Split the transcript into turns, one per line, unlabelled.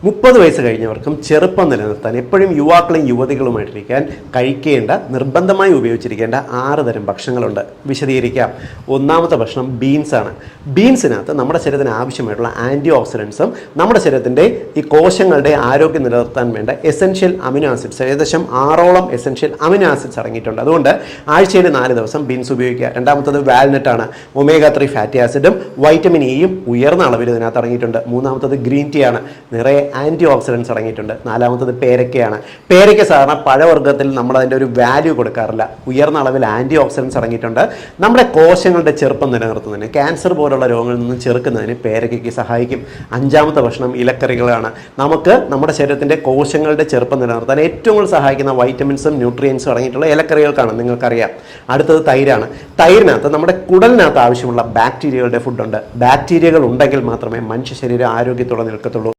30 വയസ്സ് കഴിഞ്ഞവർക്കും ചെറുപ്പം നിലനിർത്താൻ എപ്പോഴും യുവാക്കളും യുവതികളുമായിട്ടിരിക്കാൻ കഴിക്കേണ്ട നിർബന്ധമായി ഉപയോഗിച്ചിരിക്കേണ്ട 6 തരം ഭക്ഷണങ്ങളുണ്ട്. വിശദീകരിക്കാം. ഒന്നാമത്തെ ഭക്ഷണം ബീൻസ് ആണ്. ബീൻസിനകത്ത് നമ്മുടെ ശരീരത്തിന് ആവശ്യമായിട്ടുള്ള ആൻറ്റി ഓക്സിഡൻസും നമ്മുടെ ശരീരത്തിൻ്റെ ഈ കോശങ്ങളുടെ ആരോഗ്യം നിലനിർത്താൻ വേണ്ട എസെൻഷ്യൽ അമിനോ ആസിഡ്സ് ഏകദേശം 6ഓളം എസെൻഷ്യൽ അമിനോ ആസിഡ്സ് അടങ്ങിയിട്ടുണ്ട്. അതുകൊണ്ട് ആഴ്ചയിൽ 4 ദിവസം ബീൻസ് ഉപയോഗിക്കുക. രണ്ടാമത്തത് വാൽനട്ട് ആണ്. omega-3 ഫാറ്റി ആസിഡും വൈറ്റമിൻ ഇയും ഉയർന്ന അളവിൽ ഇതിനകത്ത് അടങ്ങിയിട്ടുണ്ട്. മൂന്നാമത്തത് ഗ്രീൻ ടീ ആണ്. നിറയെ ആൻറ്റി ഓക്സിഡൻസ് അടങ്ങിയിട്ടുണ്ട്. നാലാമത്തത് പേരയ്ക്കയാണ്. പേരയ്ക്ക സാധാരണ പഴവർഗ്ഗത്തിൽ നമ്മൾ അതിൻ്റെ ഒരു വാല്യൂ കൊടുക്കാറില്ല. ഉയർന്ന അളവിൽ ആൻറ്റി ഓക്സിഡൻസ് അടങ്ങിയിട്ടുണ്ട്. നമ്മുടെ കോശങ്ങളുടെ ചെറുപ്പം നിലനിർത്തുന്നതിന്, ക്യാൻസർ പോലുള്ള രോഗങ്ങളിൽ നിന്നും ചെറുക്കുന്നതിന് പേരയ്ക്കയ്ക്ക് സഹായിക്കും. അഞ്ചാമത്തെ ഭക്ഷണം ഇലക്കറികളാണ്. നമുക്ക് നമ്മുടെ ശരീരത്തിൻ്റെ കോശങ്ങളുടെ ചെറുപ്പം നിലനിർത്താൻ ഏറ്റവും കൂടുതൽ സഹായിക്കുന്ന വൈറ്റമിൻസും ന്യൂട്രിയൻസും അടങ്ങിയിട്ടുള്ള ഇലക്കറികൾക്കാണ്. നിങ്ങൾക്കറിയാം. അടുത്തത് തൈരാണ്. തൈരിനകത്ത് നമ്മുടെ കുടലിനകത്ത് ആവശ്യമുള്ള ബാക്ടീരിയകളുടെ ഫുഡുണ്ട്. ബാക്ടീരിയകൾ ഉണ്ടെങ്കിൽ മാത്രമേ മനുഷ്യ ശരീരം ആരോഗ്യത്തോടെ നിൽക്കത്തുള്ളൂ.